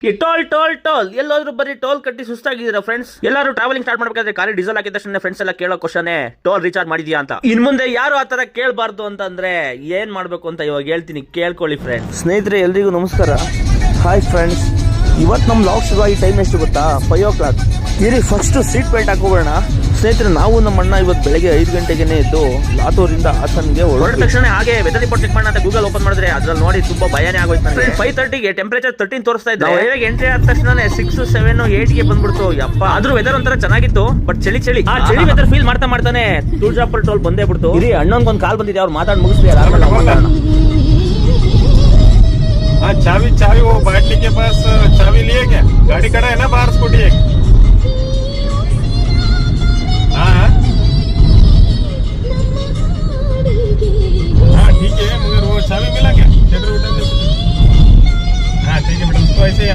ಈ ಟೋಲ್ ಎಲ್ಲಾದ್ರೂ ಬರೀ ಟೋಲ್ ಕಟ್ಟಿ ಸುಸ್ತಾಗಿದ್ದೀರಾ ಫ್ರೆಂಡ್ಸ್? ಎಲ್ಲರೂ ಟ್ರಾವೆಲಿಂಗ್ ಸ್ಟಾರ್ಟ್ ಮಾಡ್ಬೇಕಾದ್ರೆ ಕಾರಿ ಡೀಸೆಲ್ ಹಾಕಿದ ತಕ್ಷಣ ಫ್ರೆಂಡ್ಸ್ ಎಲ್ಲ ಕೇಳೋ ಕ್ವಶನ್ ಟೋಲ್ ರೀಚಾರ್ಜ್ ಮಾಡಿದ್ಯಾ ಅಂತ. ಇನ್ ಮುಂದೆ ಯಾರು ಆತರ ಕೇಳಬಾರ್ದು ಅಂತಂದ್ರೆ ಏನ್ ಮಾಡ್ಬೇಕು ಅಂತ ಇವಾಗ ಹೇಳ್ತೀನಿ, ಕೇಳ್ಕೊಳ್ಳಿ ಫ್ರೆಂಡ್ಸ್. ಸ್ನೇಹಿತರೆ ಎಲ್ರಿಗೂ ನಮಸ್ಕಾರ. ಹಾಯ್ ಫ್ರೆಂಡ್ಸ್, ಇವತ್ತು ನಮ್ಮ ಲಾಗ್ ಶುರು ಆಗಿ ಟೈಮ್ ಎಷ್ಟು ಗೊತ್ತಾ? 5 o'clock. ಇರಿ ಫಸ್ಟ್ ಸೀಟ್ ಬೆಲ್ಟ್ ಹಾಕೋಬೋಣ ಸ್ನೇಹಿತರೆ. ನಾವು ನಮ್ಮ ಅಣ್ಣ ಇವತ್ತು ಬೆಳಗ್ಗೆ 5 ಗಂಟೆಗೆ ಎದ್ದು ಲಾತೂರಿಂದ ಹಾಸನ್ಗೆ ಹೊರಟ ತಕ್ಷಣ ಹಾಗೆ ವೆದರ್ ರಿಪೋರ್ಟ್ ಚೆಕ್ ಮಾಡೋಣ ಅಂತ ಗೂಗಲ್ ಓಪನ್ ಮಾಡಿದ್ರೆ ಅದ್ರಲ್ಲಿ ನೋಡಿ ತುಂಬಾ ಭಯನೇ ಆಗೋಯ್ತು ನನಗೆ. 5:30ಗೆ ಟೆಂಪರೇಚರ್ 13 ತೋರಿಸ್ತಾ ಇದ್ದೆ. ಇವಾಗ ಎಂಟ್ರಿ ಆದ ತಕ್ಷಣ 6, 7, 8ಗೆ ಬಂದ್ಬಿಡ್ತು. ಯಪ್ಪ, ಆದ್ರೂ ವೆದರ್ ಒಂಥರ ಚೆನ್ನಾಗಿತ್ತು, ಬಟ್ ಚಳಿ ವೆದರ್ ಫೀಲ್ ಮಾಡ್ತಾನೆ ತುಳಜಾಪುರ ಟೋಲ್ ಬಂದೇ ಬಿಡ್ತು. ಇರಿ ಅಣ್ಣಂಗೊಂದು ಕಾಲ್ ಬಂದಿದೆ, ಅವ್ರು ಮಾತಾಡಿ ಮುಗಿಸ್ಲಿ. हाँ चाबी वो बाटली के पास चाबी लिए क्या? गाड़ी खड़ा है ना बाहर स्कूटी एक। हाँ ठीक है, मगर वो चाबी मिला क्या? हाँ ठीक है बेटा, उसको ऐसे